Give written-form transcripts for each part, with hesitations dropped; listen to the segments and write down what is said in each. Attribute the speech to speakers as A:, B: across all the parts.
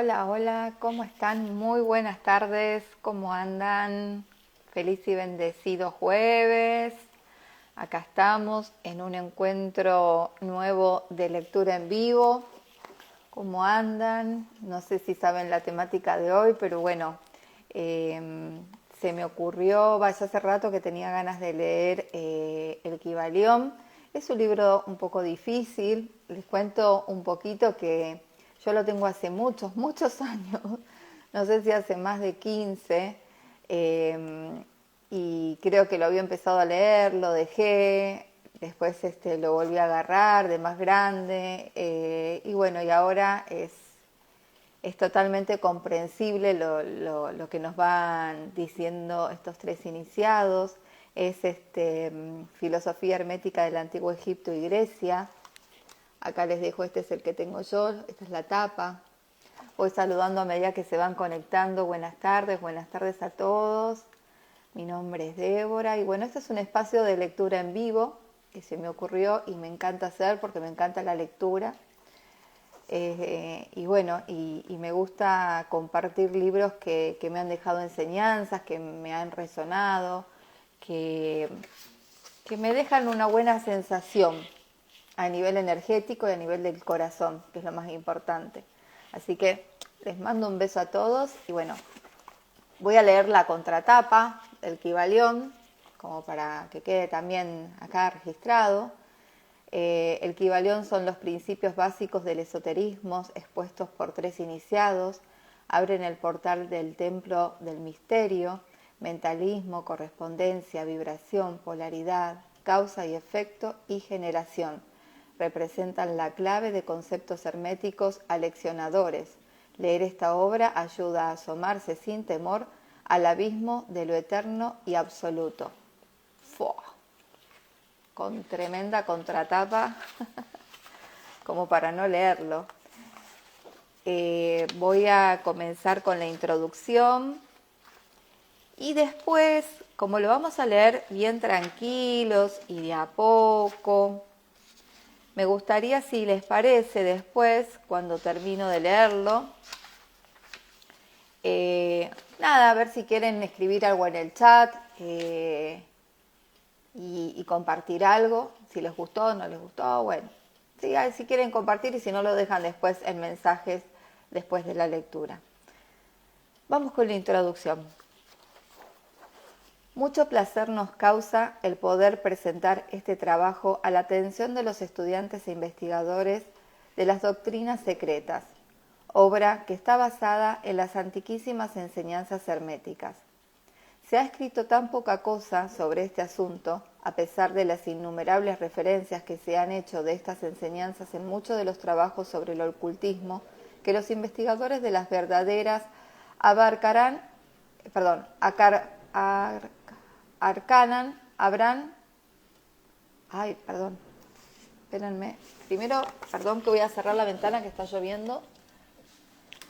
A: Hola, hola, ¿cómo están? Muy buenas tardes, ¿cómo andan? Feliz y bendecido jueves. Acá estamos en un encuentro nuevo de lectura en vivo. ¿Cómo andan? No sé si saben la temática de hoy, pero bueno, se me ocurrió, vaya hace rato que tenía ganas de leer El Kybalión. Es un libro un poco difícil, les cuento un poquito que yo lo tengo hace muchos, muchos años, no sé si hace más de 15, y creo que lo había empezado a leer, lo dejé, después lo volví a agarrar de más grande, y bueno, y ahora es totalmente comprensible lo que nos van diciendo estos tres iniciados. Es filosofía hermética del Antiguo Egipto y Grecia. Acá les dejo, este es el que tengo yo, esta es la tapa. Voy saludando a medida que se van conectando. Buenas tardes a todos. Mi nombre es Débora y bueno, este es un espacio de lectura en vivo que se me ocurrió y me encanta hacer porque me encanta la lectura. Y bueno, y me gusta compartir libros que me han dejado enseñanzas, que me han resonado, que, que me dejan una buena sensación a nivel energético y a nivel del corazón, que es lo más importante. Así que les mando un beso a todos y bueno, voy a leer la contratapa del Kybalión, como para que quede también acá registrado. El Kybalión son los principios básicos del esoterismo expuestos por tres iniciados. Abren el portal del templo del misterio, mentalismo, correspondencia, vibración, polaridad, causa y efecto y generación. Representan la clave de conceptos herméticos aleccionadores. Leer esta obra ayuda a asomarse sin temor al abismo de lo eterno y absoluto. ¡Fua! Con tremenda contratapa, como para no leerlo. Voy a comenzar con la introducción y después, como lo vamos a leer bien tranquilos y de a poco, me gustaría, si les parece, después, cuando termino de leerlo, nada, a ver si quieren escribir algo en el chat y compartir algo, si les gustó o no les gustó, bueno. Sí, si quieren compartir y si no lo dejan después en mensajes después de la lectura. Vamos con la introducción. Mucho placer nos causa el poder presentar este trabajo a la atención de los estudiantes e investigadores de las doctrinas secretas, obra que está basada en las antiquísimas enseñanzas herméticas. Se ha escrito tan poca cosa sobre este asunto, a pesar de las innumerables referencias que se han hecho de estas enseñanzas en muchos de los trabajos sobre el ocultismo, que los investigadores de las verdaderas espérenme, primero, perdón que voy a cerrar la ventana que está lloviendo,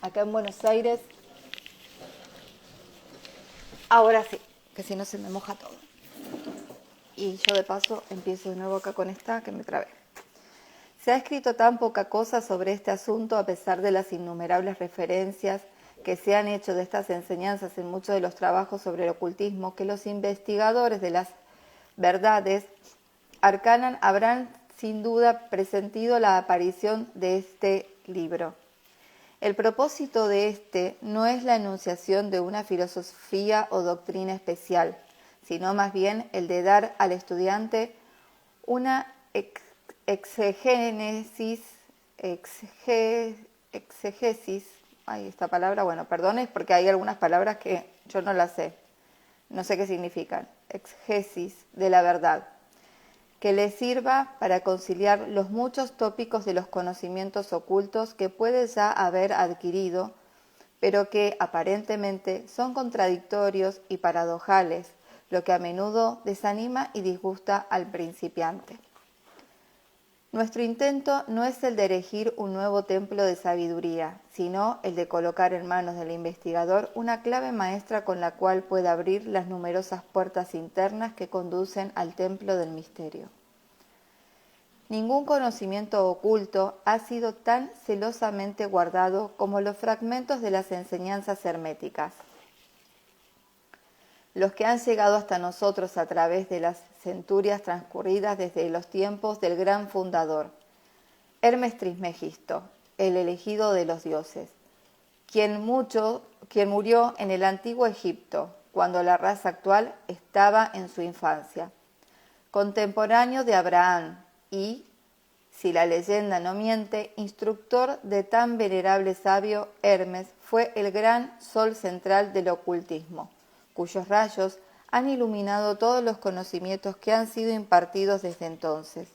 A: acá en Buenos Aires. Ahora sí, que si no se me moja todo. Y yo de paso empiezo de nuevo acá con esta que me trabé. Se ha escrito tan poca cosa sobre este asunto a pesar de las innumerables referencias que se han hecho de estas enseñanzas en muchos de los trabajos sobre el ocultismo, que los investigadores de las verdades arcanas habrán sin duda presentido la aparición de este libro. El propósito de este no es la enunciación de una filosofía o doctrina especial, sino más bien el de dar al estudiante una exegesis, esta palabra, bueno, perdones porque hay algunas palabras que yo no las sé, no sé qué significan, exegesis de la verdad, que le sirva para conciliar los muchos tópicos de los conocimientos ocultos que puede ya haber adquirido, pero que aparentemente son contradictorios y paradojales, lo que a menudo desanima y disgusta al principiante. Nuestro intento no es el de erigir un nuevo templo de sabiduría, sino el de colocar en manos del investigador una clave maestra con la cual pueda abrir las numerosas puertas internas que conducen al templo del misterio. Ningún conocimiento oculto ha sido tan celosamente guardado como los fragmentos de las enseñanzas herméticas. Los que han llegado hasta nosotros a través de las centurias transcurridas desde los tiempos del gran fundador, Hermes Trismegisto, el elegido de los dioses, quien murió en el antiguo Egipto, cuando la raza actual estaba en su infancia, contemporáneo de Abraham y, si la leyenda no miente, instructor de tan venerable sabio, Hermes fue el gran sol central del ocultismo, cuyos rayos han iluminado todos los conocimientos que han sido impartidos desde entonces.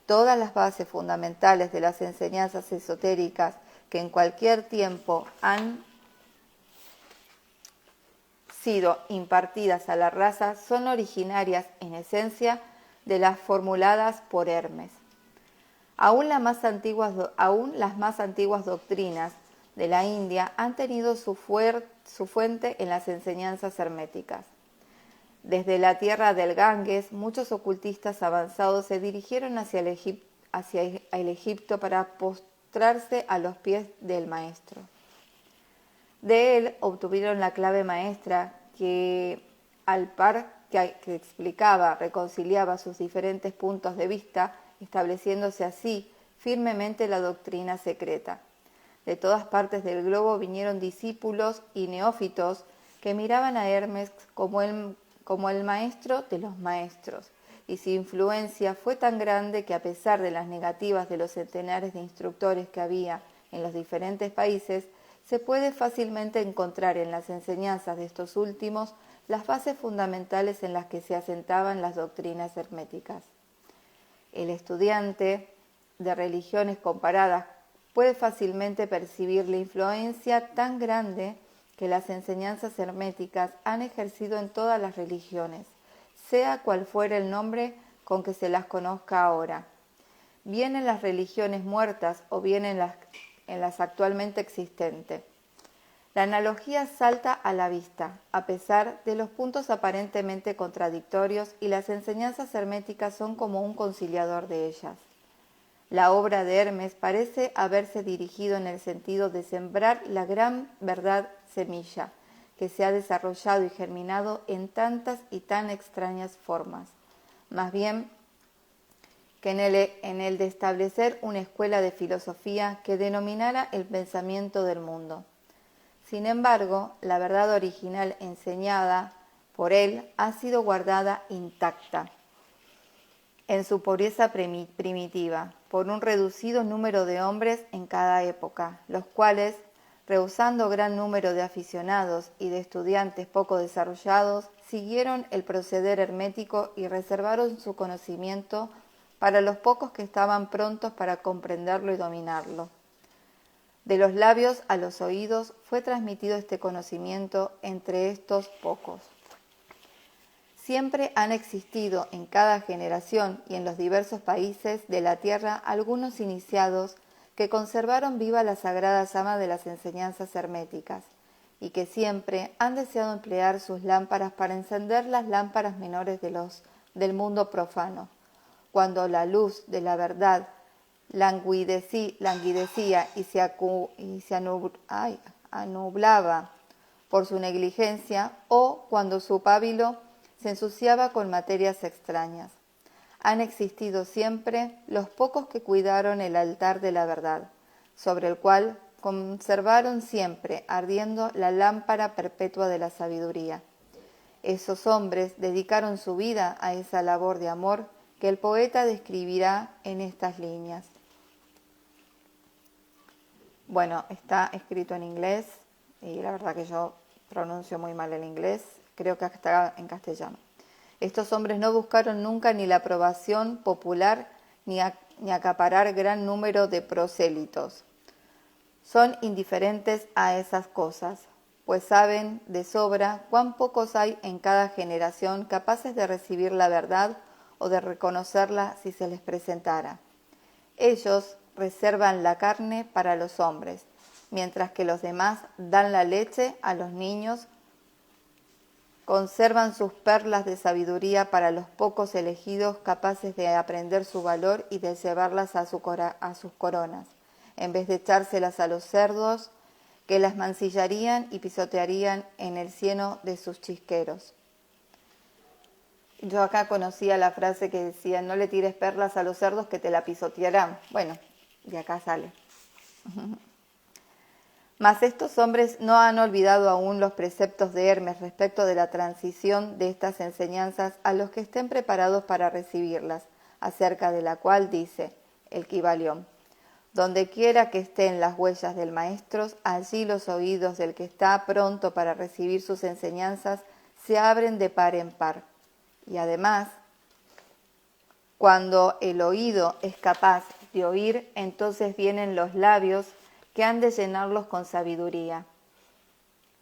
A: Todas las bases fundamentales de las enseñanzas esotéricas que en cualquier tiempo han sido impartidas a la raza son originarias, en esencia, de las formuladas por Hermes. Aún las más antiguas doctrinas de la India han tenido su fuente en las enseñanzas herméticas. Desde la tierra del Ganges, muchos ocultistas avanzados se dirigieron hacia el Egipto para postrarse a los pies del maestro. De él obtuvieron la clave maestra que, al par que explicaba, reconciliaba sus diferentes puntos de vista, estableciéndose así firmemente la doctrina secreta. De todas partes del globo vinieron discípulos y neófitos que miraban a Hermes como el maestro de los maestros, y su influencia fue tan grande que, a pesar de las negativas de los centenares de instructores que había en los diferentes países, se puede fácilmente encontrar en las enseñanzas de estos últimos las bases fundamentales en las que se asentaban las doctrinas herméticas. El estudiante de religiones comparadas puede fácilmente percibir la influencia tan grande que las enseñanzas herméticas han ejercido en todas las religiones, sea cual fuera el nombre con que se las conozca ahora, bien en las religiones muertas o bien en las actualmente existentes. La analogía salta a la vista, a pesar de los puntos aparentemente contradictorios, y las enseñanzas herméticas son como un conciliador de ellas. La obra de Hermes parece haberse dirigido en el sentido de sembrar la gran verdad semilla, que se ha desarrollado y germinado en tantas y tan extrañas formas, más bien que en el de establecer una escuela de filosofía que denominara el pensamiento del mundo. Sin embargo, la verdad original enseñada por él ha sido guardada intacta en su pureza primitiva por un reducido número de hombres en cada época, los cuales, rehusando gran número de aficionados y de estudiantes poco desarrollados, siguieron el proceder hermético y reservaron su conocimiento para los pocos que estaban prontos para comprenderlo y dominarlo. De los labios a los oídos fue transmitido este conocimiento entre estos pocos. Siempre han existido en cada generación y en los diversos países de la tierra algunos iniciados que conservaron viva la sagrada llama de las enseñanzas herméticas y que siempre han deseado emplear sus lámparas para encender las lámparas menores del mundo profano, cuando la luz de la verdad languidecía y se anublaba por su negligencia, o cuando su pábilo se ensuciaba con materias extrañas. Han existido siempre los pocos que cuidaron el altar de la verdad, sobre el cual conservaron siempre ardiendo la lámpara perpetua de la sabiduría. Esos hombres dedicaron su vida a esa labor de amor que el poeta describirá en estas líneas. Bueno, está escrito en inglés y la verdad que yo pronuncio muy mal el inglés, creo que está en castellano. Estos hombres no buscaron nunca ni la aprobación popular ni acaparar gran número de prosélitos. Son indiferentes a esas cosas, pues saben de sobra cuán pocos hay en cada generación capaces de recibir la verdad o de reconocerla si se les presentara. Ellos reservan la carne para los hombres, mientras que los demás dan la leche a los niños conservan sus perlas de sabiduría para los pocos elegidos capaces de aprender su valor y de llevarlas a sus coronas, en vez de echárselas a los cerdos que las mancillarían y pisotearían en el cieno de sus chisqueros. Yo acá conocía la frase que decía: no le tires perlas a los cerdos que te la pisotearán. Bueno, de acá sale. Mas estos hombres no han olvidado aún los preceptos de Hermes respecto de la transición de estas enseñanzas a los que estén preparados para recibirlas, acerca de la cual dice el Kybalión: donde quiera que estén las huellas del maestro, allí los oídos del que está pronto para recibir sus enseñanzas se abren de par en par. Y además, cuando el oído es capaz de oír, entonces vienen los labios que han de llenarlos con sabiduría.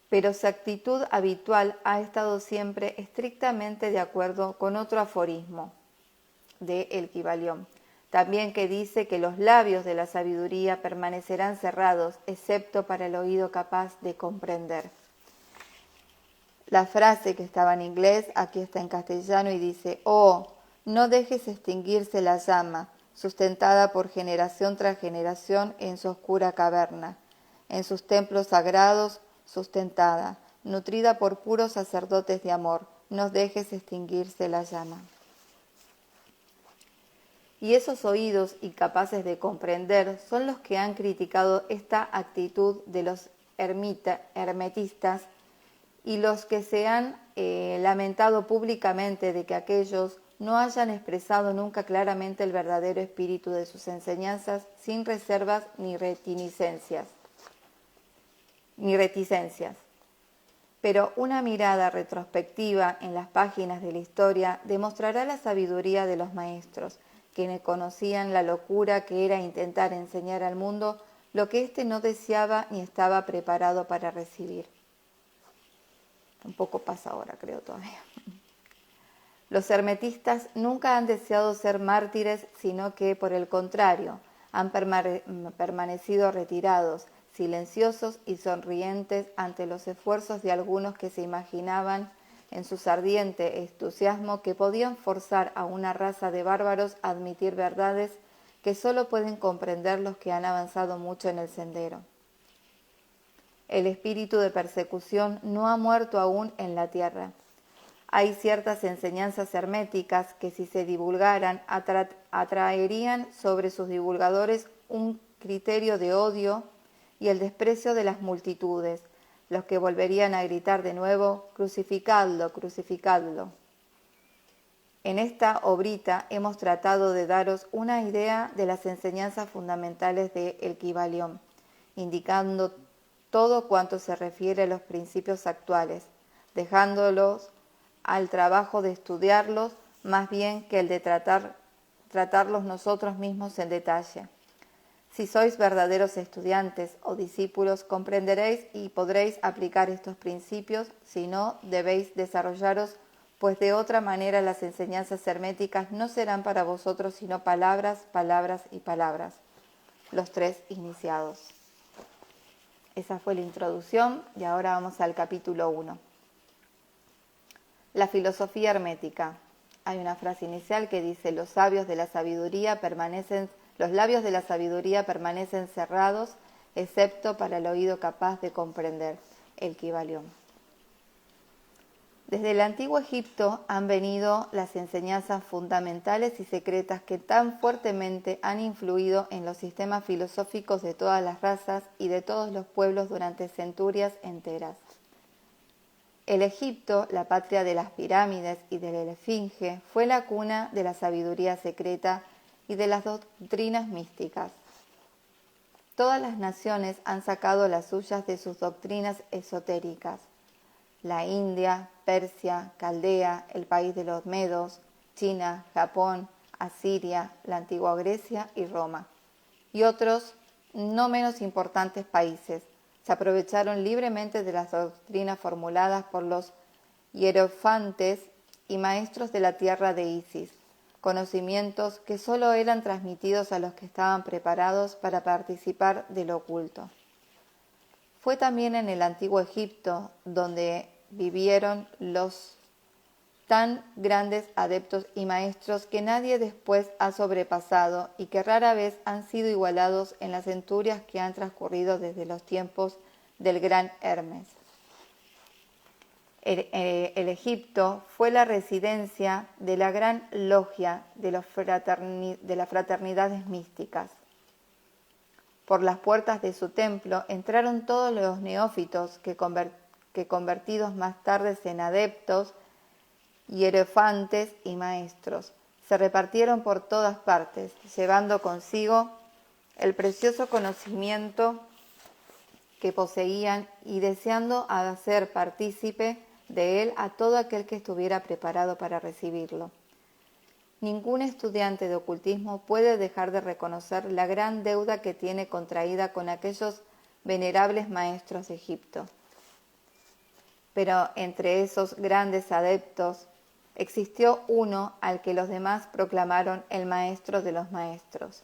A: Pero su actitud habitual ha estado siempre estrictamente de acuerdo con otro aforismo de El Kybalión, también, que dice que los labios de la sabiduría permanecerán cerrados, excepto para el oído capaz de comprender. La frase, que estaba en inglés, aquí está en castellano y dice: oh, no dejes extinguirse la llama, sustentada por generación tras generación en su oscura caverna, en sus templos sagrados sustentada, nutrida por puros sacerdotes de amor, no dejes extinguirse la llama. Y esos oídos incapaces de comprender son los que han criticado esta actitud de los hermetistas y los que se han lamentado públicamente de que aquellos no hayan expresado nunca claramente el verdadero espíritu de sus enseñanzas sin reservas ni reticencias. Pero una mirada retrospectiva en las páginas de la historia demostrará la sabiduría de los maestros, quienes conocían la locura que era intentar enseñar al mundo lo que éste no deseaba ni estaba preparado para recibir. Un poco pasa ahora, creo todavía. Los hermetistas nunca han deseado ser mártires, sino que, por el contrario, han permanecido retirados, silenciosos y sonrientes ante los esfuerzos de algunos que se imaginaban en su ardiente entusiasmo que podían forzar a una raza de bárbaros a admitir verdades que solo pueden comprender los que han avanzado mucho en el sendero. El espíritu de persecución no ha muerto aún en la tierra. Hay ciertas enseñanzas herméticas que, si se divulgaran, atraerían sobre sus divulgadores un criterio de odio y el desprecio de las multitudes, los que volverían a gritar de nuevo: crucificadlo, crucificadlo. En esta obrita hemos tratado de daros una idea de las enseñanzas fundamentales de El Kybalión, indicando todo cuanto se refiere a los principios actuales, dejándolos al trabajo de estudiarlos más bien que el de tratarlos nosotros mismos en detalle. Si sois verdaderos estudiantes o discípulos, comprenderéis y podréis aplicar estos principios; si no, debéis desarrollaros, pues de otra manera las enseñanzas herméticas no serán para vosotros sino palabras, palabras y palabras. Los tres iniciados. Esa fue la introducción y ahora vamos al capítulo 1. La filosofía hermética. Hay una frase inicial que dice: los labios de la sabiduría permanecen cerrados, excepto para el oído capaz de comprender. El Kybalión. Desde el antiguo Egipto han venido las enseñanzas fundamentales y secretas que tan fuertemente han influido en los sistemas filosóficos de todas las razas y de todos los pueblos durante centurias enteras. El Egipto, la patria de las pirámides y de la esfinge, fue la cuna de la sabiduría secreta y de las doctrinas místicas. Todas las naciones han sacado las suyas de sus doctrinas esotéricas. La India, Persia, Caldea, el país de los Medos, China, Japón, Asiria, la antigua Grecia y Roma, y otros no menos importantes países, se aprovecharon libremente de las doctrinas formuladas por los hierofantes y maestros de la tierra de Isis, conocimientos que solo eran transmitidos a los que estaban preparados para participar de lo oculto. Fue también en el antiguo Egipto donde vivieron los tan grandes adeptos y maestros que nadie después ha sobrepasado y que rara vez han sido igualados en las centurias que han transcurrido desde los tiempos del gran Hermes. El Egipto fue la residencia de la gran logia de las fraternidades místicas. Por las puertas de su templo entraron todos los neófitos que convertidos más tarde en adeptos, hierofantes y maestros, se repartieron por todas partes, llevando consigo el precioso conocimiento que poseían y deseando hacer partícipe de él a todo aquel que estuviera preparado para recibirlo. Ningún estudiante de ocultismo puede dejar de reconocer la gran deuda que tiene contraída con aquellos venerables maestros de Egipto. Pero entre esos grandes adeptos existió uno al que los demás proclamaron el maestro de los maestros.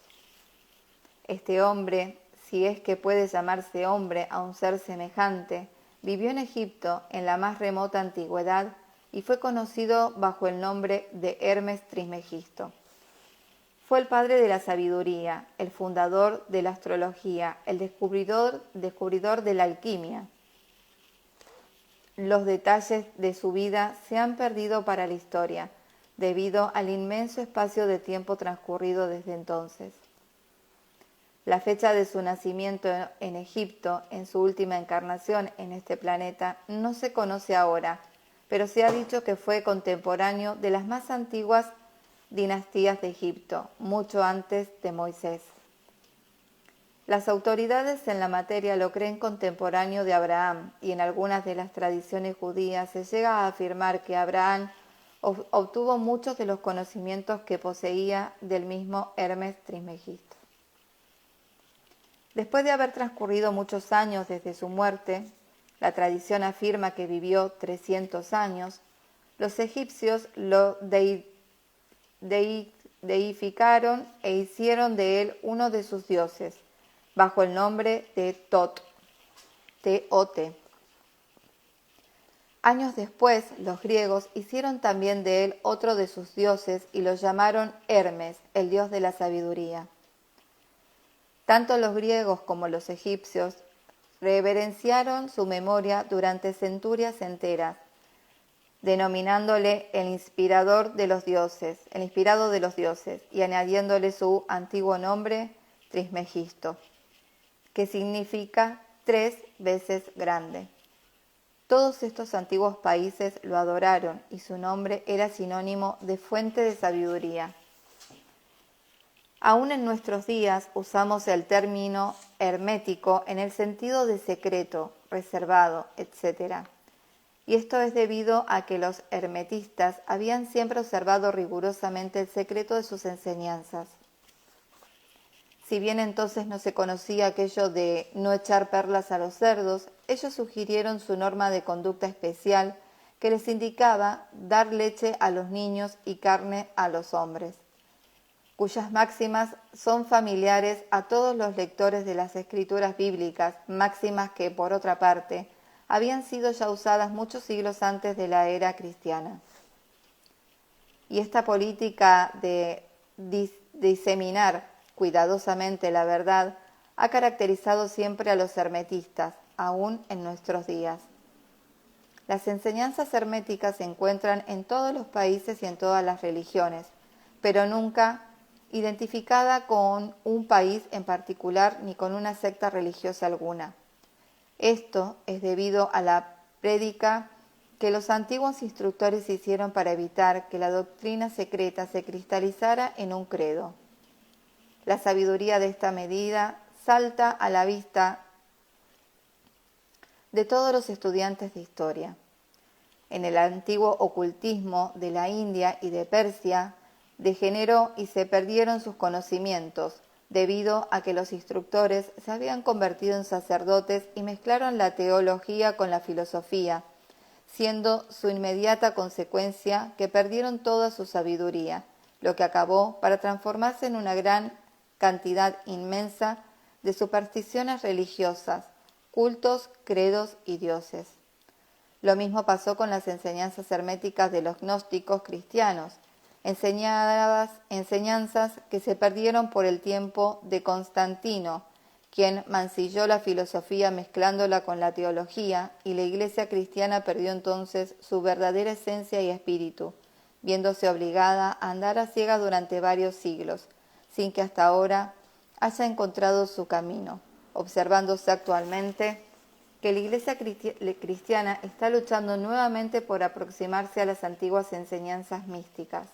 A: Este hombre, si es que puede llamarse hombre a un ser semejante, vivió en Egipto en la más remota antigüedad y fue conocido bajo el nombre de Hermes Trismegisto. Fue el padre de la sabiduría, el fundador de la astrología, el descubridor de la alquimia. Los detalles de su vida se han perdido para la historia, debido al inmenso espacio de tiempo transcurrido desde entonces. La fecha de su nacimiento en Egipto, en su última encarnación en este planeta, no se conoce ahora, pero se ha dicho que fue contemporáneo de las más antiguas dinastías de Egipto, mucho antes de Moisés. Las autoridades en la materia lo creen contemporáneo de Abraham y en algunas de las tradiciones judías se llega a afirmar que Abraham obtuvo muchos de los conocimientos que poseía del mismo Hermes Trismegisto. Después de haber transcurrido muchos años desde su muerte, la tradición afirma que vivió 300 años, los egipcios lo deificaron e hicieron de él uno de sus dioses, bajo el nombre de Tot, T-O-T. Años después, los griegos hicieron también de él otro de sus dioses y lo llamaron Hermes, el dios de la sabiduría. Tanto los griegos como los egipcios reverenciaron su memoria durante centurias enteras, denominándole el inspirado de los dioses, y añadiéndole su antiguo nombre, Trismegisto, que significa 3 veces grande. Todos estos antiguos países lo adoraron y su nombre era sinónimo de fuente de sabiduría. Aún en nuestros días usamos el término hermético en el sentido de secreto, reservado, etc. Y esto es debido a que los hermetistas habían siempre observado rigurosamente el secreto de sus enseñanzas. Si bien entonces no se conocía aquello de no echar perlas a los cerdos, ellos sugirieron su norma de conducta especial que les indicaba dar leche a los niños y carne a los hombres, cuyas máximas son familiares a todos los lectores de las escrituras bíblicas, máximas que, por otra parte, habían sido ya usadas muchos siglos antes de la era cristiana. Y esta política de diseminar cuidadosamente la verdad ha caracterizado siempre a los hermetistas, aún en nuestros días. Las enseñanzas herméticas se encuentran en todos los países y en todas las religiones, pero nunca identificada con un país en particular ni con una secta religiosa alguna. Esto es debido a la prédica que los antiguos instructores hicieron para evitar que la doctrina secreta se cristalizara en un credo. La sabiduría de esta medida salta a la vista de todos los estudiantes de historia. En el antiguo ocultismo de la India y de Persia degeneró y se perdieron sus conocimientos, debido a que los instructores se habían convertido en sacerdotes y mezclaron la teología con la filosofía, siendo su inmediata consecuencia que perdieron toda su sabiduría, lo que acabó para transformarse en una gran cantidad inmensa de supersticiones religiosas, cultos, credos y dioses. Lo mismo pasó con las enseñanzas herméticas de los gnósticos cristianos, enseñanzas que se perdieron por el tiempo de Constantino, quien mancilló la filosofía mezclándola con la teología, y la Iglesia cristiana perdió entonces su verdadera esencia y espíritu, viéndose obligada a andar a ciegas durante varios siglos, sin que hasta ahora haya encontrado su camino, observándose actualmente que la Iglesia cristiana está luchando nuevamente por aproximarse a las antiguas enseñanzas místicas.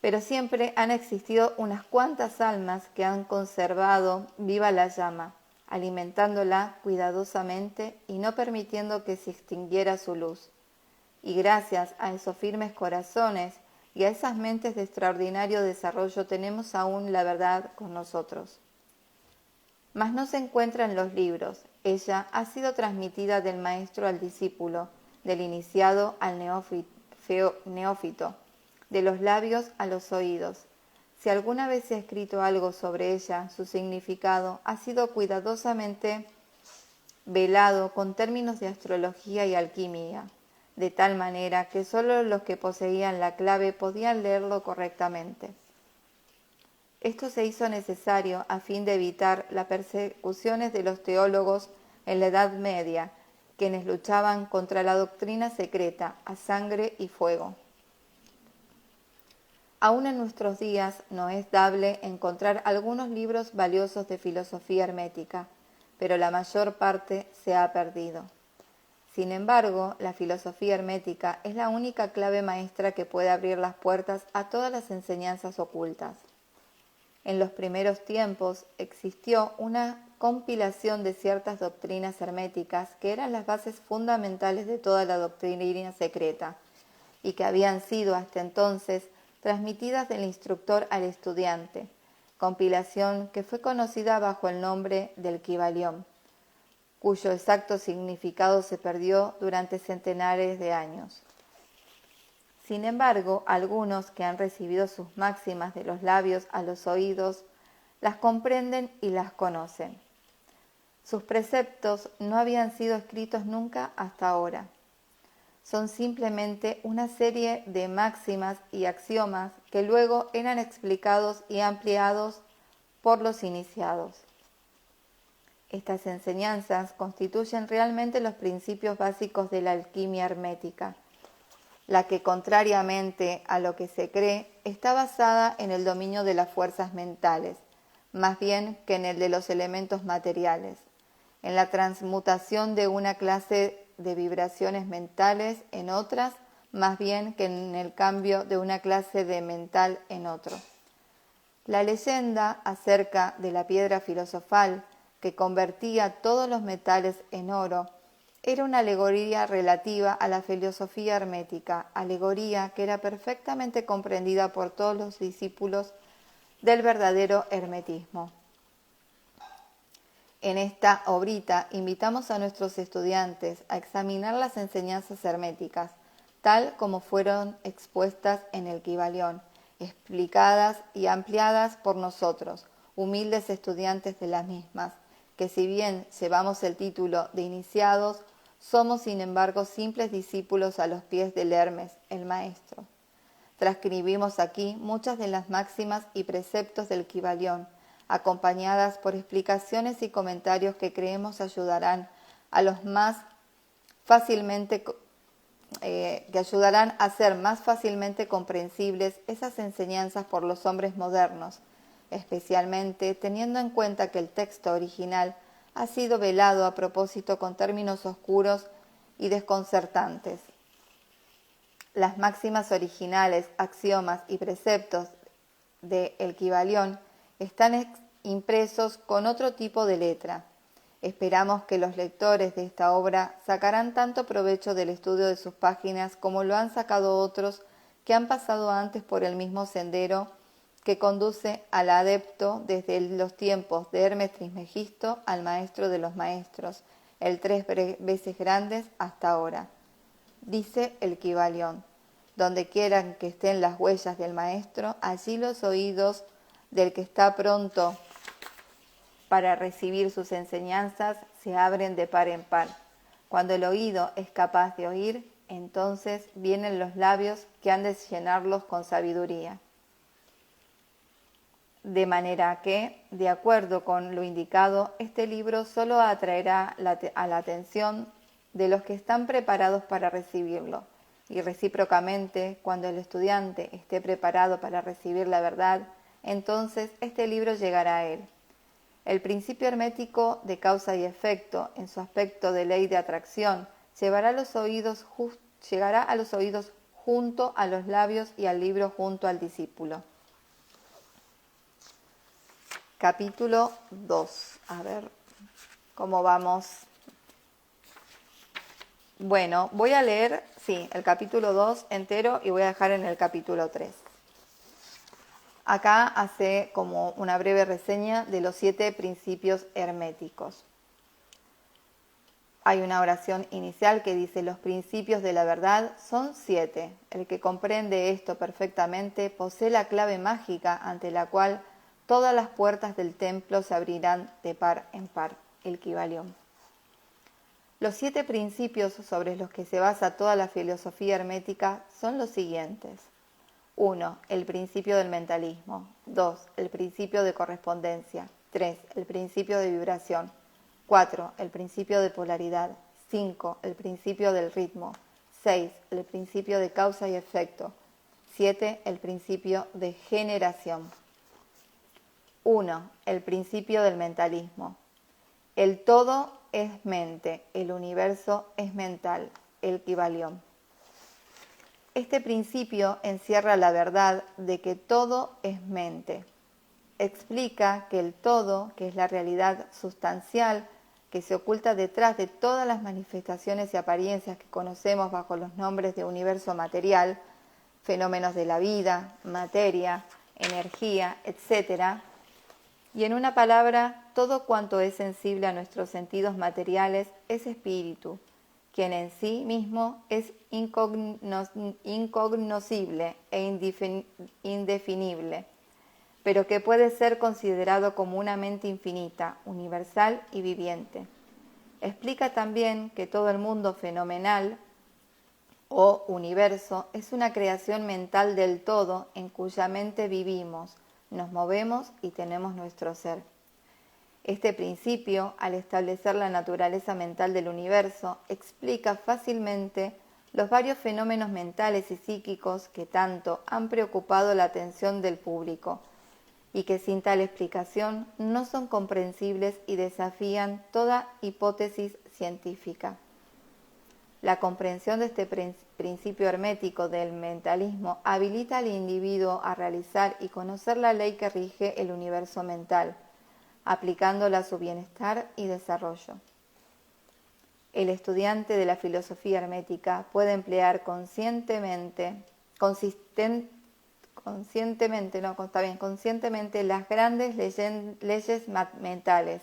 A: Pero siempre han existido unas cuantas almas que han conservado viva la llama, alimentándola cuidadosamente y no permitiendo que se extinguiera su luz. Y gracias a esos firmes corazones y a esas mentes de extraordinario desarrollo tenemos aún la verdad con nosotros. Mas no se encuentra en los libros. Ella ha sido transmitida del maestro al discípulo, del iniciado al neófito, de los labios a los oídos. Si alguna vez se ha escrito algo sobre ella, su significado ha sido cuidadosamente velado con términos de astrología y alquimia, de tal manera que sólo los que poseían la clave podían leerlo correctamente. Esto se hizo necesario a fin de evitar las persecuciones de los teólogos en la Edad Media, quienes luchaban contra la doctrina secreta a sangre y fuego. Aún en nuestros días no es dable encontrar algunos libros valiosos de filosofía hermética, pero la mayor parte se ha perdido. Sin embargo, la filosofía hermética es la única clave maestra que puede abrir las puertas a todas las enseñanzas ocultas. En los primeros tiempos existió una compilación de ciertas doctrinas herméticas que eran las bases fundamentales de toda la doctrina secreta y que habían sido hasta entonces transmitidas del instructor al estudiante, compilación que fue conocida bajo el nombre del Kybalión, cuyo exacto significado se perdió durante centenares de años. Sin embargo, algunos que han recibido sus máximas de los labios a los oídos, las comprenden y las conocen. Sus preceptos no habían sido escritos nunca hasta ahora. Son simplemente una serie de máximas y axiomas que luego eran explicados y ampliados por los iniciados. Estas enseñanzas constituyen realmente los principios básicos de la alquimia hermética, la que, contrariamente a lo que se cree, está basada en el dominio de las fuerzas mentales, más bien que en el de los elementos materiales, en la transmutación de una clase de vibraciones mentales en otras, más bien que en el cambio de una clase de mental en otro. La leyenda acerca de la piedra filosofal que convertía todos los metales en oro era una alegoría relativa a la filosofía hermética, alegoría que era perfectamente comprendida por todos los discípulos del verdadero hermetismo. En esta obrita invitamos a nuestros estudiantes a examinar las enseñanzas herméticas, tal como fueron expuestas en el Kybalión, explicadas y ampliadas por nosotros, humildes estudiantes de las mismas, que si bien llevamos el título de iniciados, somos sin embargo simples discípulos a los pies del Hermes, el Maestro. Transcribimos aquí muchas de las máximas y preceptos del Kybalión, acompañadas por explicaciones y comentarios que creemos ayudarán a ser más fácilmente comprensibles esas enseñanzas por los hombres modernos, especialmente teniendo en cuenta que el texto original ha sido velado a propósito con términos oscuros y desconcertantes. Las máximas originales, axiomas y preceptos de El Kybalión están impresos con otro tipo de letra. Esperamos que los lectores de esta obra sacarán tanto provecho del estudio de sus páginas como lo han sacado otros que han pasado antes por el mismo sendero que conduce al adepto desde los tiempos de Hermes Trismegisto al maestro de los maestros, el 3 veces grandes hasta ahora. Dice el Kybalión: donde quieran que estén las huellas del maestro, allí los oídos del que está pronto para recibir sus enseñanzas se abren de par en par. Cuando el oído es capaz de oír, entonces vienen los labios que han de llenarlos con sabiduría. De manera que, de acuerdo con lo indicado, este libro solo atraerá a la atención de los que están preparados para recibirlo, y recíprocamente, cuando el estudiante esté preparado para recibir la verdad, entonces este libro llegará a él. El principio hermético de causa y efecto, en su aspecto de ley de atracción, llegará a los oídos junto a los labios y al libro junto al discípulo. Capítulo 2. A ver cómo vamos. Bueno, voy a leer, el capítulo 2 entero y voy a dejar en el capítulo 3. Acá hace como una breve reseña de los 7 principios herméticos. Hay una oración inicial que dice: los principios de la verdad son 7. El que comprende esto perfectamente posee la clave mágica ante la cual todas las puertas del templo se abrirán de par en par, el Kybalión. Los 7 principios sobre los que se basa toda la filosofía hermética son los siguientes. 1. El principio del mentalismo. 2. El principio de correspondencia. 3. El principio de vibración. 4. El principio de polaridad. 5. El principio del ritmo. 6. El principio de causa y efecto. 7. El principio de generación. 1. El principio del mentalismo. El todo es mente, el universo es mental, el Kybalión. Este principio encierra la verdad de que todo es mente. Explica que el todo, que es la realidad sustancial, que se oculta detrás de todas las manifestaciones y apariencias que conocemos bajo los nombres de universo material, fenómenos de la vida, materia, energía, etc., y en una palabra, todo cuanto es sensible a nuestros sentidos materiales es espíritu, quien en sí mismo es incognoscible e indefinible, pero que puede ser considerado como una mente infinita, universal y viviente. Explica también que todo el mundo fenomenal o universo es una creación mental del todo en cuya mente vivimos, nos movemos y tenemos nuestro ser. Este principio, al establecer la naturaleza mental del universo, explica fácilmente los varios fenómenos mentales y psíquicos que tanto han preocupado la atención del público y que sin tal explicación no son comprensibles y desafían toda hipótesis científica. La comprensión de este principio hermético del mentalismo habilita al individuo a realizar y conocer la ley que rige el universo mental, aplicándola a su bienestar y desarrollo. El estudiante de la filosofía hermética puede emplear conscientemente las grandes leyes mentales,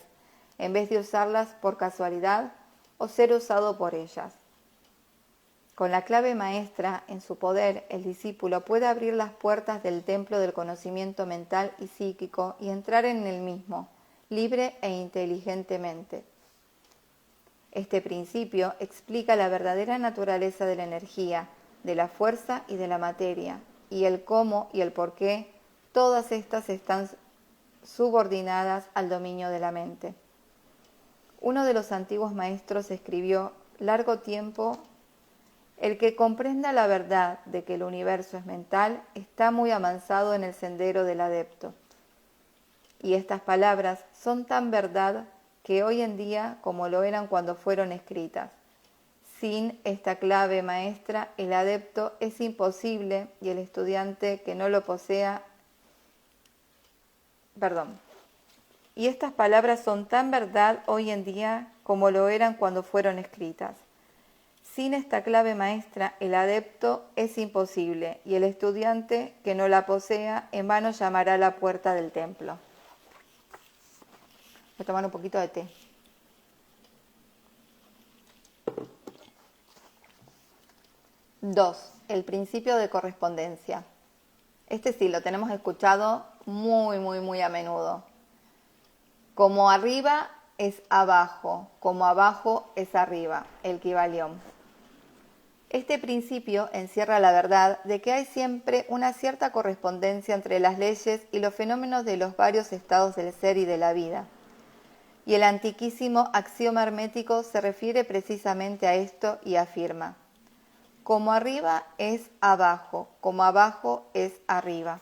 A: en vez de usarlas por casualidad o ser usado por ellas. Con la clave maestra en su poder, el discípulo puede abrir las puertas del templo del conocimiento mental y psíquico y entrar en el mismo, libre e inteligentemente. Este principio explica la verdadera naturaleza de la energía, de la fuerza y de la materia, y el cómo y el por qué todas estas están subordinadas al dominio de la mente. Uno de los antiguos maestros escribió: largo tiempo, el que comprenda la verdad de que el universo es mental está muy avanzado en el sendero del adepto. Y estas palabras son tan verdad que hoy en día como lo eran cuando fueron escritas. Sin esta clave maestra, el adepto es imposible y el estudiante que no lo posea... Y estas palabras son tan verdad hoy en día como lo eran cuando fueron escritas. Sin esta clave maestra, el adepto es imposible y el estudiante que no la posea en vano llamará a la puerta del templo. Voy a tomar un poquito de té. Dos, el principio de correspondencia. Este sí, lo tenemos escuchado muy a menudo. Como arriba, es abajo, como abajo es arriba, el Kybalión. Este principio encierra la verdad de que hay siempre una cierta correspondencia entre las leyes y los fenómenos de los varios estados del ser y de la vida. Y el antiquísimo axioma hermético se refiere precisamente a esto y afirma: como arriba es abajo, como abajo es arriba.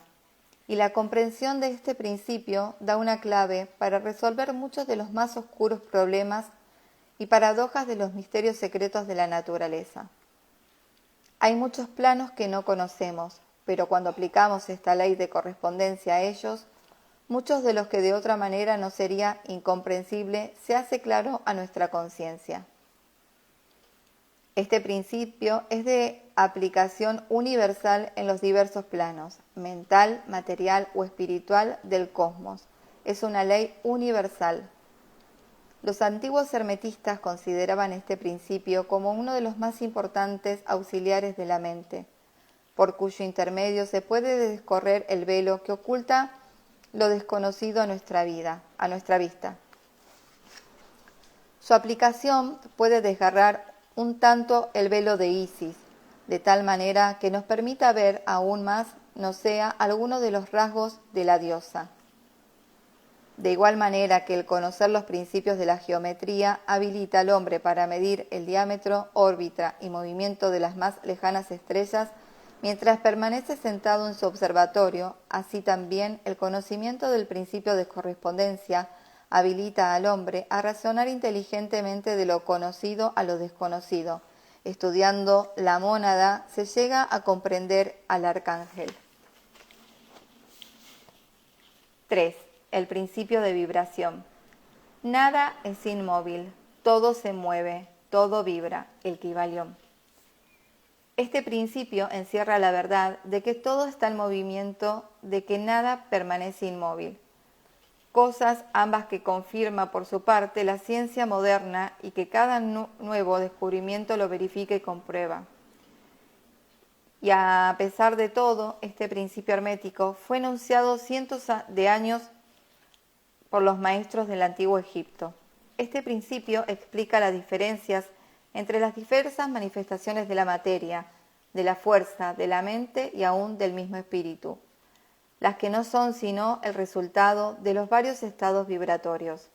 A: Y la comprensión de este principio da una clave para resolver muchos de los más oscuros problemas y paradojas de los misterios secretos de la naturaleza. Hay muchos planos que no conocemos, pero cuando aplicamos esta ley de correspondencia a ellos, muchos de los que de otra manera nos sería incomprensible se hace claro a nuestra conciencia. Este principio es de aplicación universal en los diversos planos, mental, material o espiritual del cosmos. Es una ley universal. Los antiguos hermetistas consideraban este principio como uno de los más importantes auxiliares de la mente, por cuyo intermedio se puede descorrer el velo que oculta lo desconocido a nuestra vista. Su aplicación puede desgarrar un tanto el velo de Isis, de tal manera que nos permita ver aún más, no sea, alguno de los rasgos de la diosa. De igual manera que el conocer los principios de la geometría habilita al hombre para medir el diámetro, órbita y movimiento de las más lejanas estrellas mientras permanece sentado en su observatorio, así también el conocimiento del principio de correspondencia habilita al hombre a razonar inteligentemente de lo conocido a lo desconocido. Estudiando la mónada se llega a comprender al arcángel. 3. El principio de vibración. Nada es inmóvil, todo se mueve, todo vibra, el Kybalión. Este principio encierra la verdad de que todo está en movimiento, de que nada permanece inmóvil. Cosas ambas que confirma por su parte la ciencia moderna y que cada nuevo descubrimiento lo verifica y comprueba. Y a pesar de todo, este principio hermético fue enunciado cientos de años por los maestros del antiguo Egipto. Este principio explica las diferencias entre las diversas manifestaciones de la materia, de la fuerza, de la mente y aún del mismo espíritu, las que no son sino el resultado de los varios estados vibratorios.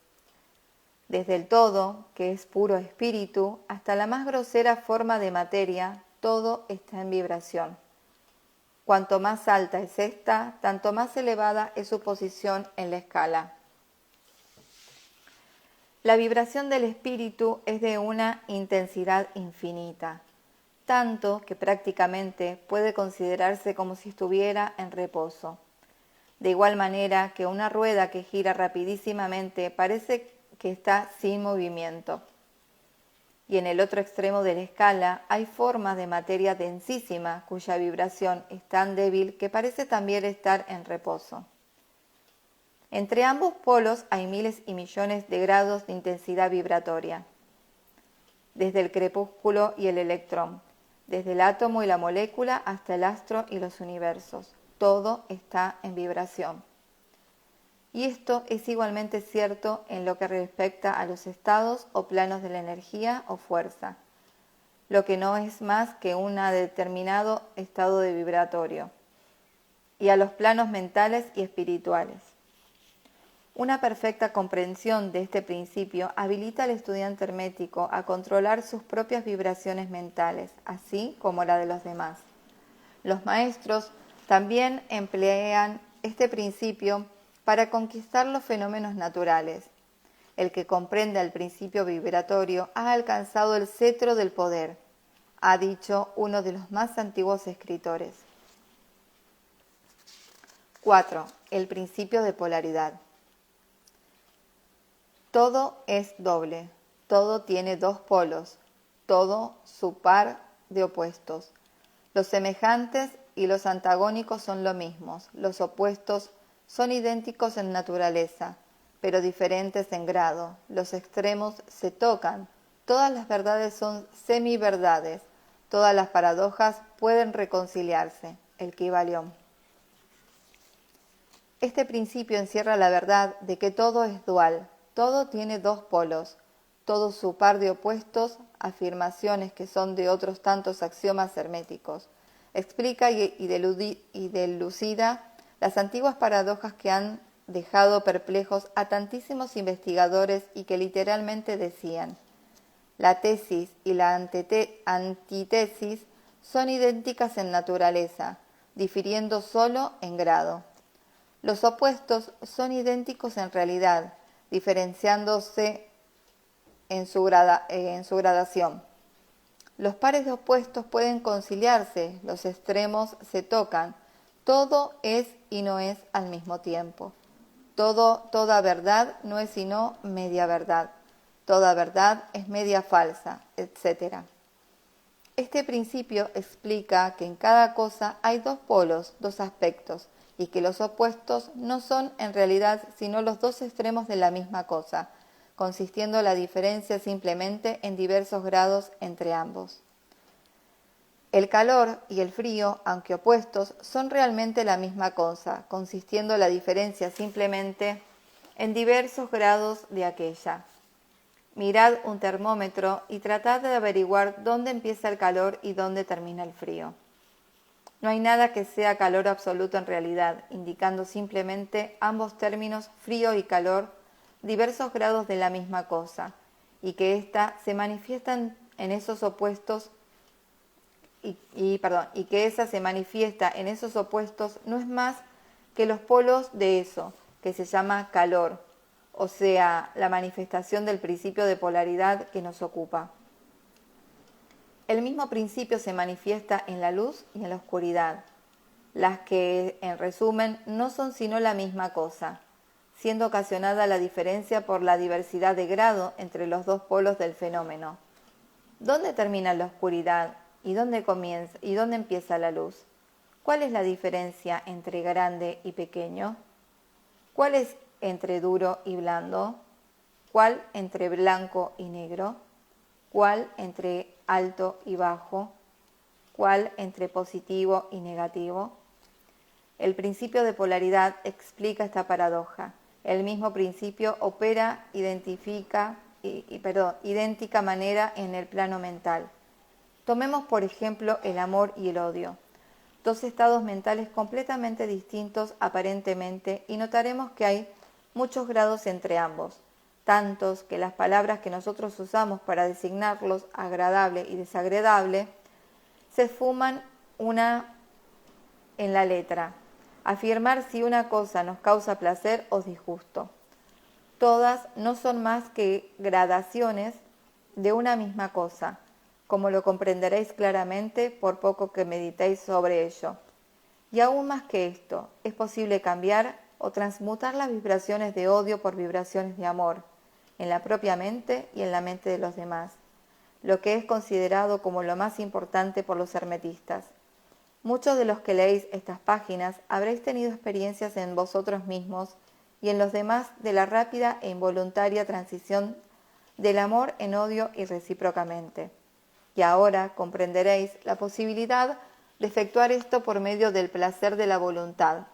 A: Desde el todo, que es puro espíritu, hasta la más grosera forma de materia, todo está en vibración. Cuanto más alta es esta, tanto más elevada es su posición en la escala. La vibración del espíritu es de una intensidad infinita, tanto que prácticamente puede considerarse como si estuviera en reposo. De igual manera que una rueda que gira rapidísimamente parece que está sin movimiento. Y en el otro extremo de la escala hay formas de materia densísima cuya vibración es tan débil que parece también estar en reposo. Entre ambos polos hay miles y millones de grados de intensidad vibratoria, desde el crepúsculo y el electrón, desde el átomo y la molécula hasta el astro y los universos. Todo está en vibración. Y esto es igualmente cierto en lo que respecta a los estados o planos de la energía o fuerza, lo que no es más que un determinado estado de vibratorio, y a los planos mentales y espirituales. Una perfecta comprensión de este principio habilita al estudiante hermético a controlar sus propias vibraciones mentales, así como la de los demás. Los maestros también emplean este principio para conquistar los fenómenos naturales. El que comprenda el principio vibratorio ha alcanzado el cetro del poder, ha dicho uno de los más antiguos escritores. 4. El principio de polaridad. Todo es doble, todo tiene dos polos, todo su par de opuestos. Los semejantes y los antagónicos son lo mismo, los opuestos son idénticos en naturaleza, pero diferentes en grado. Los extremos se tocan, todas las verdades son semiverdades, todas las paradojas pueden reconciliarse. El Kybalión. Este principio encierra la verdad de que todo es dual, todo tiene dos polos, todo su par de opuestos, afirmaciones que son de otros tantos axiomas herméticos. Explica y delucida las antiguas paradojas que han dejado perplejos a tantísimos investigadores y que literalmente decían: la tesis y la antítesis son idénticas en naturaleza, difiriendo solo en grado. Los opuestos son idénticos en realidad, diferenciándose en su gradación. Los pares de opuestos pueden conciliarse, los extremos se tocan, todo es y no es al mismo tiempo. Toda verdad no es sino media verdad. Toda verdad es media falsa, etc. Este principio explica que en cada cosa hay dos polos, dos aspectos, y que los opuestos no son en realidad sino los dos extremos de la misma cosa, consistiendo la diferencia simplemente en diversos grados entre ambos. El calor y el frío, aunque opuestos, son realmente la misma cosa, consistiendo la diferencia simplemente en diversos grados de aquella. Mirad un termómetro y tratad de averiguar dónde empieza el calor y dónde termina el frío. No hay nada que sea calor absoluto en realidad, indicando simplemente ambos términos, frío y calor, diversos grados de la misma cosa, y que ésta se manifiestan en esos opuestos y que esa se manifiesta en esos opuestos no es más que los polos de eso, que se llama calor, o sea, la manifestación del principio de polaridad que nos ocupa. El mismo principio se manifiesta en la luz y en la oscuridad, las que, en resumen, no son sino la misma cosa, siendo ocasionada la diferencia por la diversidad de grado entre los dos polos del fenómeno. ¿Dónde termina la oscuridad y dónde comienza y dónde empieza la luz? ¿Cuál es la diferencia entre grande y pequeño? ¿Cuál es entre duro y blando? ¿Cuál entre blanco y negro? ¿Cuál entre alto y bajo? ¿Cuál entre positivo y negativo? El principio de polaridad explica esta paradoja. El mismo principio opera idéntica manera en el plano mental. Tomemos por ejemplo el amor y el odio, dos estados mentales completamente distintos aparentemente, y notaremos que hay muchos grados entre ambos, tantos que las palabras que nosotros usamos para designarlos, agradable y desagradable, se esfuman una en la letra. Afirmar si una cosa nos causa placer o disgusto. Todas no son más que gradaciones de una misma cosa, como lo comprenderéis claramente por poco que meditéis sobre ello. Y aún más que esto, es posible cambiar o transmutar las vibraciones de odio por vibraciones de amor, en la propia mente y en la mente de los demás, lo que es considerado como lo más importante por los hermetistas. Muchos de los que leéis estas páginas habréis tenido experiencias en vosotros mismos y en los demás de la rápida e involuntaria transición del amor en odio y recíprocamente. Y ahora comprenderéis la posibilidad de efectuar esto por medio del placer de la voluntad,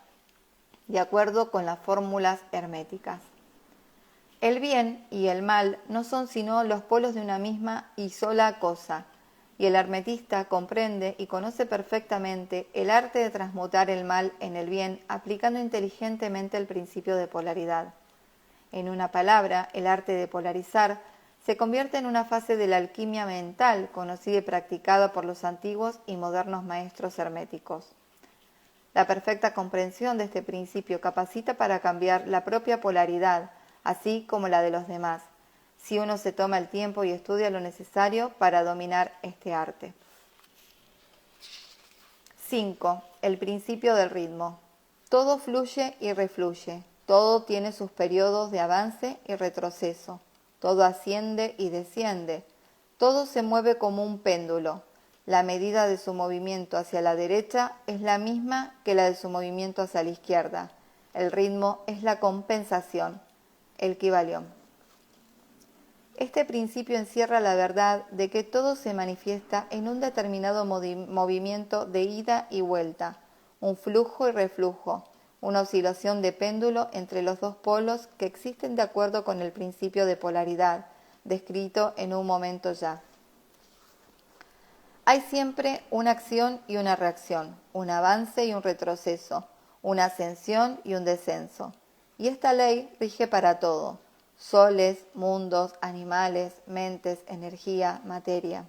A: de acuerdo con las fórmulas herméticas. El bien y el mal no son sino los polos de una misma y sola cosa, y el hermetista comprende y conoce perfectamente el arte de transmutar el mal en el bien, aplicando inteligentemente el principio de polaridad. En una palabra, el arte de polarizar se convierte en una fase de la alquimia mental, conocida y practicada por los antiguos y modernos maestros herméticos. La perfecta comprensión de este principio capacita para cambiar la propia polaridad, así como la de los demás, si uno se toma el tiempo y estudia lo necesario para dominar este arte. 5. El principio del ritmo. Todo fluye y refluye, todo tiene sus periodos de avance y retroceso, todo asciende y desciende, todo se mueve como un péndulo. La medida de su movimiento hacia la derecha es la misma que la de su movimiento hacia la izquierda. El ritmo es la compensación, el Kybalión. Este principio encierra la verdad de que todo se manifiesta en un determinado movimiento de ida y vuelta, un flujo y reflujo, una oscilación de péndulo entre los dos polos que existen de acuerdo con el principio de polaridad, descrito en un momento ya. Hay siempre una acción y una reacción, un avance y un retroceso, una ascensión y un descenso. Y esta ley rige para todo: soles, mundos, animales, mentes, energía, materia.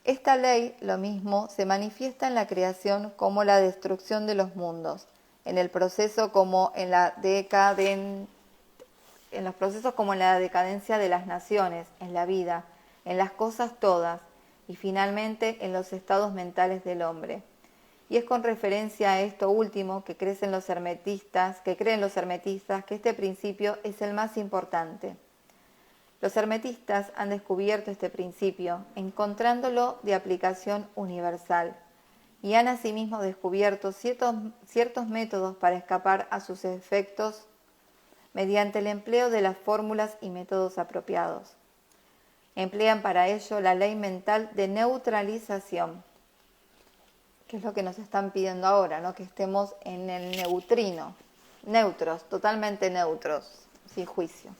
A: Esta ley, lo mismo, se manifiesta en la creación como la destrucción de los mundos, en el proceso como en los procesos como en la decadencia de las naciones, en la vida, en las cosas todas, y finalmente en los estados mentales del hombre. Y es con referencia a esto último que creen los hermetistas que este principio es el más importante. Los hermetistas han descubierto este principio, encontrándolo de aplicación universal, y han asimismo descubierto ciertos métodos para escapar a sus efectos mediante el empleo de las fórmulas y métodos apropiados. Emplean para ello la ley mental de neutralización, que es lo que nos están pidiendo ahora, ¿no? Que estemos en el neutrino, neutros, totalmente neutros, sin juicio.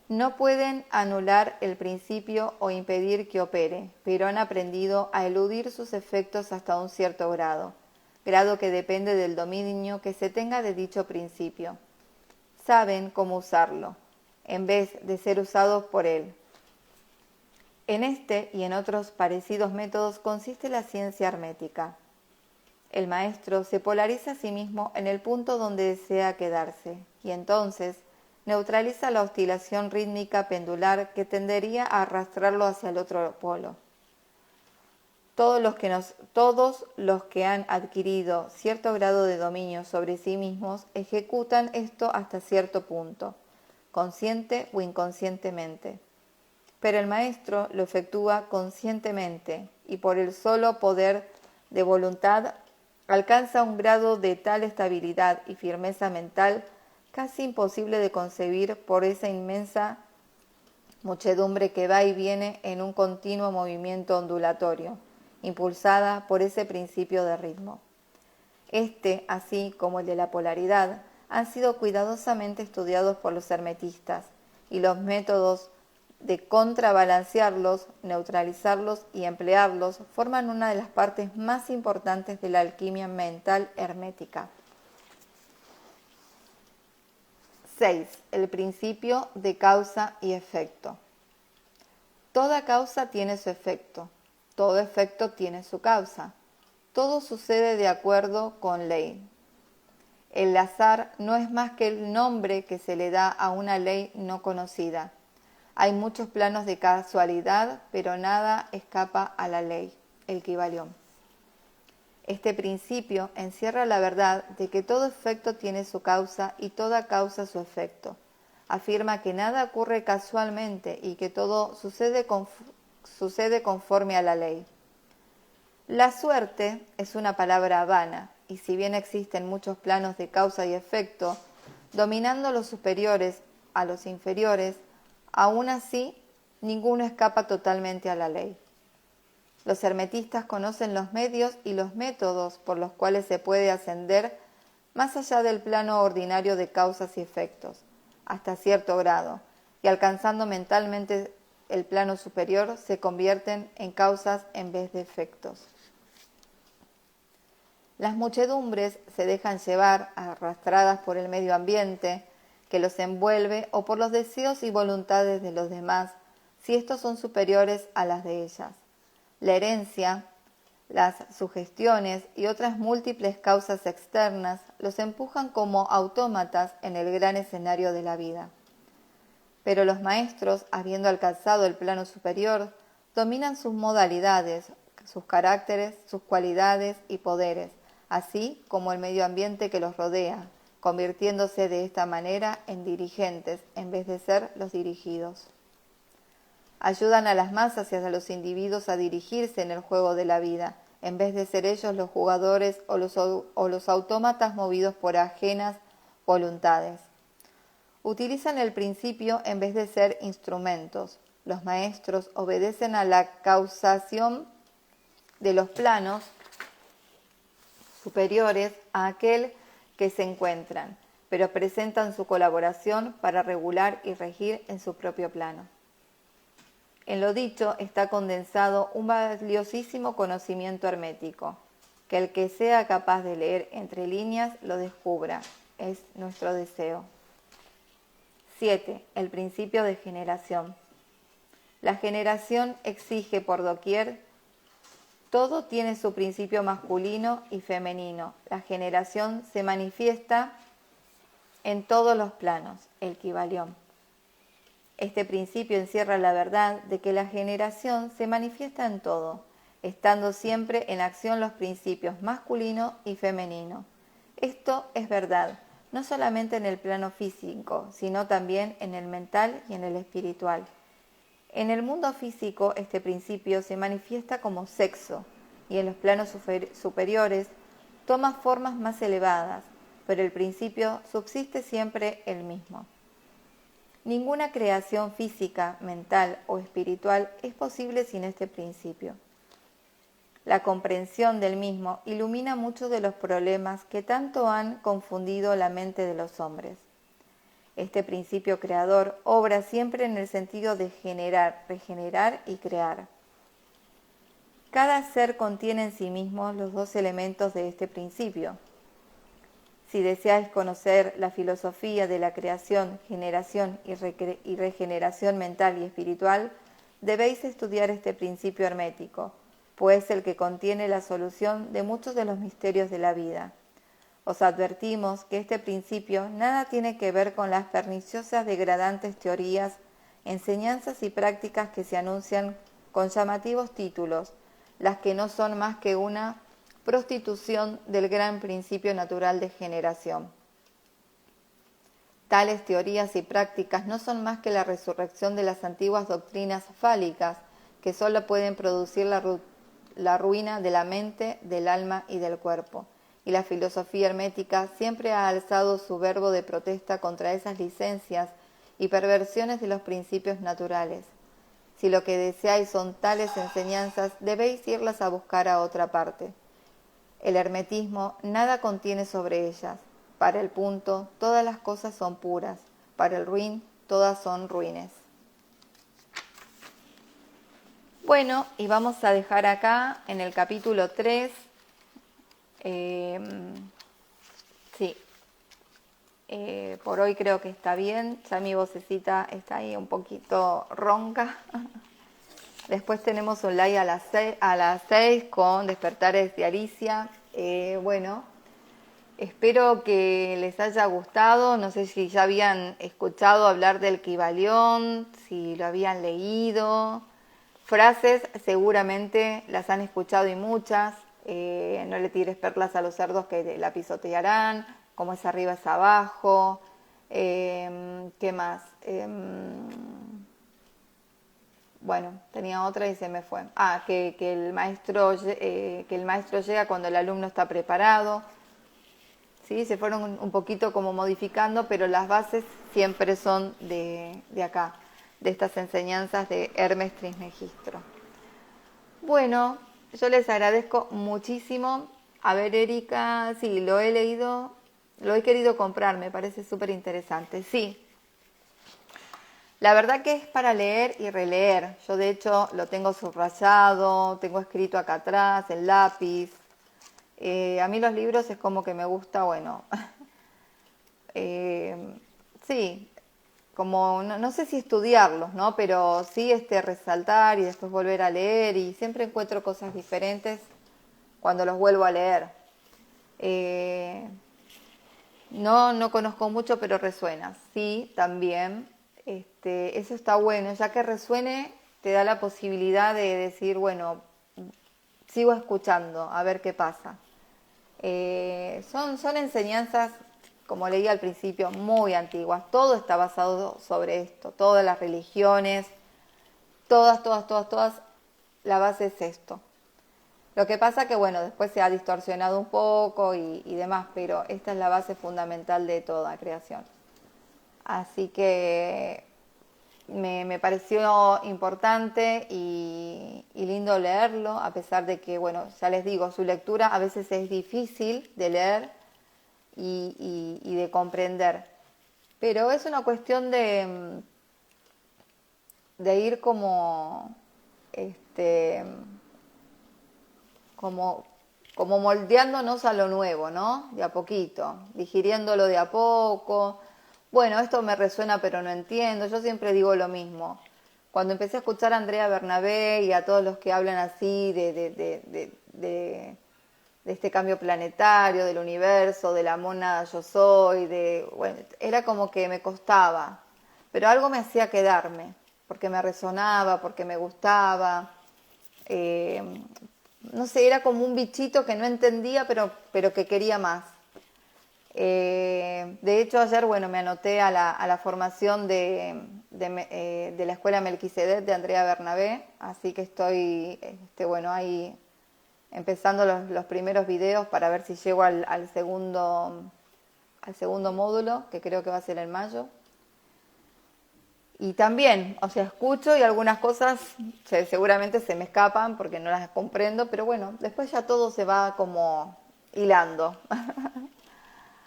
A: No pueden anular el principio o impedir que opere, pero han aprendido a eludir sus efectos hasta un cierto grado que depende del dominio que se tenga de dicho principio. Saben cómo usarlo, en vez de ser usados por él. En este y en otros parecidos métodos consiste la ciencia hermética. El maestro se polariza a sí mismo en el punto donde desea quedarse, y entonces neutraliza la oscilación rítmica pendular que tendería a arrastrarlo hacia el otro polo. Todos los que han adquirido cierto grado de dominio sobre sí mismos ejecutan esto hasta cierto punto, consciente o inconscientemente. Pero el maestro lo efectúa conscientemente y por el solo poder de voluntad alcanza un grado de tal estabilidad y firmeza mental casi imposible de concebir por esa inmensa muchedumbre que va y viene en un continuo movimiento ondulatorio, impulsada por ese principio de ritmo. Este, así como el de la polaridad, han sido cuidadosamente estudiados por los hermetistas, y los métodos de contrabalancearlos, neutralizarlos y emplearlos forman una de las partes más importantes de la alquimia mental hermética. 6. El principio de causa y efecto. Toda causa tiene su efecto, todo efecto tiene su causa. Todo sucede de acuerdo con ley. El azar no es más que el nombre que se le da a una ley no conocida. Hay muchos planos de casualidad, pero nada escapa a la ley, el Kybalión. Este principio encierra la verdad de que todo efecto tiene su causa y toda causa su efecto. Afirma que nada ocurre casualmente y que todo sucede conforme a la ley. La suerte es una palabra vana, y si bien existen muchos planos de causa y efecto, dominando los superiores a los inferiores, aún así ninguno escapa totalmente a la ley. Los hermetistas conocen los medios y los métodos por los cuales se puede ascender más allá del plano ordinario de causas y efectos, hasta cierto grado, y alcanzando mentalmente el plano superior se convierten en causas en vez de efectos. Las muchedumbres se dejan llevar, arrastradas por el medio ambiente que los envuelve o por los deseos y voluntades de los demás, si estos son superiores a las de ellas. La herencia, las sugestiones y otras múltiples causas externas los empujan como autómatas en el gran escenario de la vida. Pero los maestros, habiendo alcanzado el plano superior, dominan sus modalidades, sus caracteres, sus cualidades y poderes, así como el medio ambiente que los rodea, convirtiéndose de esta manera en dirigentes en vez de ser los dirigidos. Ayudan a las masas y a los individuos a dirigirse en el juego de la vida, en vez de ser ellos los jugadores o los autómatas movidos por ajenas voluntades. Utilizan el principio en vez de ser instrumentos. Los maestros obedecen a la causación de los planos superiores a aquel que se encuentran, pero presentan su colaboración para regular y regir en su propio plano. En lo dicho está condensado un valiosísimo conocimiento hermético, que el que sea capaz de leer entre líneas lo descubra, es nuestro deseo. 7. El principio de generación. La generación exige por doquier, todo tiene su principio masculino y femenino. La generación se manifiesta en todos los planos, el Kybalión. Este principio encierra la verdad de que la generación se manifiesta en todo, estando siempre en acción los principios masculino y femenino. Esto es verdad, no solamente en el plano físico, sino también en el mental y en el espiritual. En el mundo físico este principio se manifiesta como sexo y en los planos superiores toma formas más elevadas, pero el principio subsiste siempre el mismo. Ninguna creación física, mental o espiritual es posible sin este principio. La comprensión del mismo ilumina muchos de los problemas que tanto han confundido la mente de los hombres. Este principio creador obra siempre en el sentido de generar, regenerar y crear. Cada ser contiene en sí mismo los dos elementos de este principio. Si deseáis conocer la filosofía de la creación, generación y regeneración mental y espiritual, debéis estudiar este principio hermético, pues es el que contiene la solución de muchos de los misterios de la vida. Os advertimos que este principio nada tiene que ver con las perniciosas degradantes teorías, enseñanzas y prácticas que se anuncian con llamativos títulos, las que no son más que una prostitución del gran principio natural de generación. Tales teorías y prácticas no son más que la resurrección de las antiguas doctrinas fálicas que solo pueden producir la ruina de la mente, del alma y del cuerpo. Y la filosofía hermética siempre ha alzado su verbo de protesta contra esas licencias y perversiones de los principios naturales. Si lo que deseáis son tales enseñanzas, debéis irlas a buscar a otra parte. El hermetismo nada contiene sobre ellas. Para el punto, todas las cosas son puras. Para el ruin, todas son ruines. Bueno, y vamos a dejar acá en el capítulo 3. Por hoy creo que está bien. Ya mi vocecita está ahí un poquito ronca. Después tenemos un live a las 6 con Despertares de Alicia. Bueno, espero que les haya gustado. No sé si ya habían escuchado hablar del Kybalión, si lo habían leído. Frases seguramente las han escuchado y muchas. No le tires perlas a los cerdos que la pisotearán. Como es arriba es abajo. ¿Qué más? Bueno, tenía otra y se me fue. Que el maestro llega cuando el alumno está preparado. Sí, se fueron un poquito como modificando, pero las bases siempre son de acá, de estas enseñanzas de Hermes Trismegistro. Bueno, yo les agradezco muchísimo. A ver, Erika, sí, lo he leído, lo he querido comprar, me parece súper interesante. Sí. La verdad que es para leer y releer. Yo de hecho lo tengo subrayado, tengo escrito acá atrás, en lápiz. A mí los libros es como que me gusta, bueno, sí, como no sé si estudiarlos, ¿no? Pero sí resaltar y después volver a leer y siempre encuentro cosas diferentes cuando los vuelvo a leer. No conozco mucho, pero resuena. Sí, también. Eso está bueno, ya que resuene te da la posibilidad de decir, bueno, sigo escuchando, a ver qué pasa. Son enseñanzas, como leí al principio, muy antiguas. Todo está basado sobre esto, todas las religiones, todas, la base es esto. Lo que pasa que, bueno, después se ha distorsionado un poco y demás, pero esta es la base fundamental de toda creación. Así que me pareció importante y lindo leerlo, a pesar de que, bueno, ya les digo, su lectura a veces es difícil de leer y de comprender. Pero es una cuestión de ir este, como, como moldeándonos a lo nuevo, ¿no? De a poquito, digiriéndolo de a poco. Bueno, esto me resuena pero no entiendo. Yo siempre digo lo mismo. Cuando empecé a escuchar a Andrea Bernabé y a todos los que hablan así de este cambio planetario, del universo, de la mona yo soy, bueno, era como que me costaba, pero algo me hacía quedarme, porque me resonaba, porque me gustaba. No sé, era como un bichito que no entendía, pero que quería más. De hecho, ayer, bueno, me anoté a la formación de la Escuela Melquisedec de Andrea Bernabé, así que estoy, bueno, ahí empezando los primeros videos para ver si llego al segundo módulo, que creo que va a ser en mayo. Y también, o sea, escucho y algunas cosas seguramente se me escapan porque no las comprendo, pero bueno, después ya todo se va como hilando.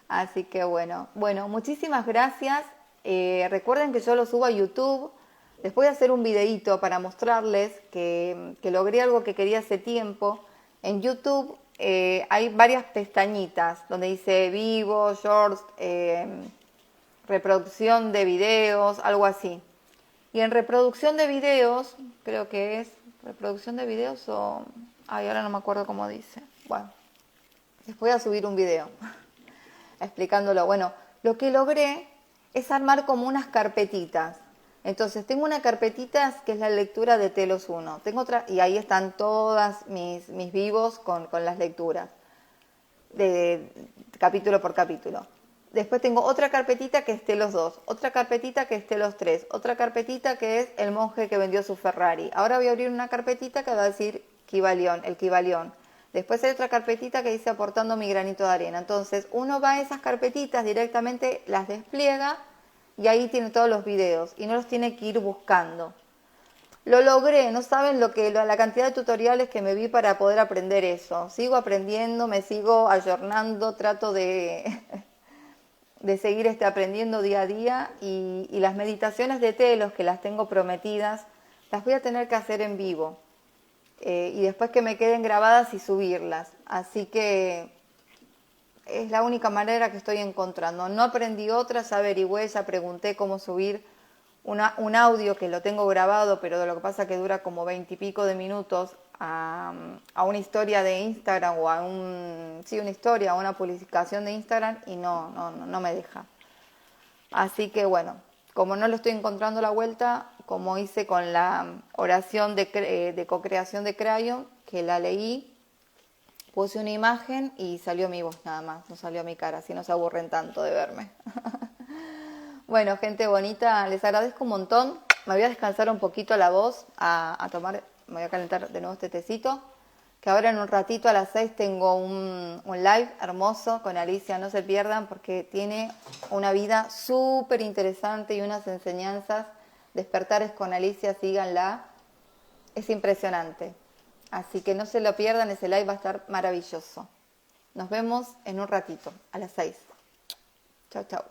A: Así que bueno, muchísimas gracias. Recuerden que yo lo subo a YouTube. Les voy a hacer un videíto para mostrarles que logré algo que quería hace tiempo. En YouTube hay varias pestañitas donde dice vivo, shorts, reproducción de videos, algo así. Y en reproducción de videos, creo que es reproducción de videos o... Ay, ahora no me acuerdo cómo dice. Bueno, les voy a subir un video explicándolo. Bueno, lo que logré es armar como unas carpetitas. Entonces, tengo una carpetita que es la lectura de Telos 1. Tengo otra, y ahí están todas mis vivos con las lecturas, de capítulo por capítulo. Después tengo otra carpetita que es Telos 2, otra carpetita que es Telos 3, otra carpetita que es el monje que vendió su Ferrari. Ahora voy a abrir una carpetita que va a decir Kybalión, el Kybalión. Después hay otra carpetita que dice aportando mi granito de arena. Entonces uno va a esas carpetitas, directamente las despliega y ahí tiene todos los videos y no los tiene que ir buscando. Lo logré, no saben la cantidad de tutoriales que me vi para poder aprender eso. Sigo aprendiendo, me sigo ayornando, trato de seguir aprendiendo día a día y las meditaciones de Telos, que las tengo prometidas, las voy a tener que hacer en vivo. Y después que me queden grabadas y subirlas. Así que es la única manera que estoy encontrando. No aprendí otra, ya averigüé, ya pregunté cómo subir un audio que lo tengo grabado, pero lo que pasa es que dura como 20 y pico de minutos a una historia de Instagram o una historia, a una publicación de Instagram y no me deja. Así que bueno, como no lo estoy encontrando la vuelta, como hice con la oración de co-creación de Crayon, que la leí, puse una imagen y salió mi voz nada más, no salió mi cara, así no se aburren tanto de verme. Bueno, gente bonita, les agradezco un montón. Me voy a descansar un poquito la voz, me voy a calentar de nuevo este tecito, que ahora en un ratito a las 6 tengo un live hermoso con Alicia, no se pierdan porque tiene una vida súper interesante y unas enseñanzas. Despertares con Alicia, síganla, es impresionante. Así que no se lo pierdan, ese live va a estar maravilloso. Nos vemos en un ratito, a las 6. Chau, chau.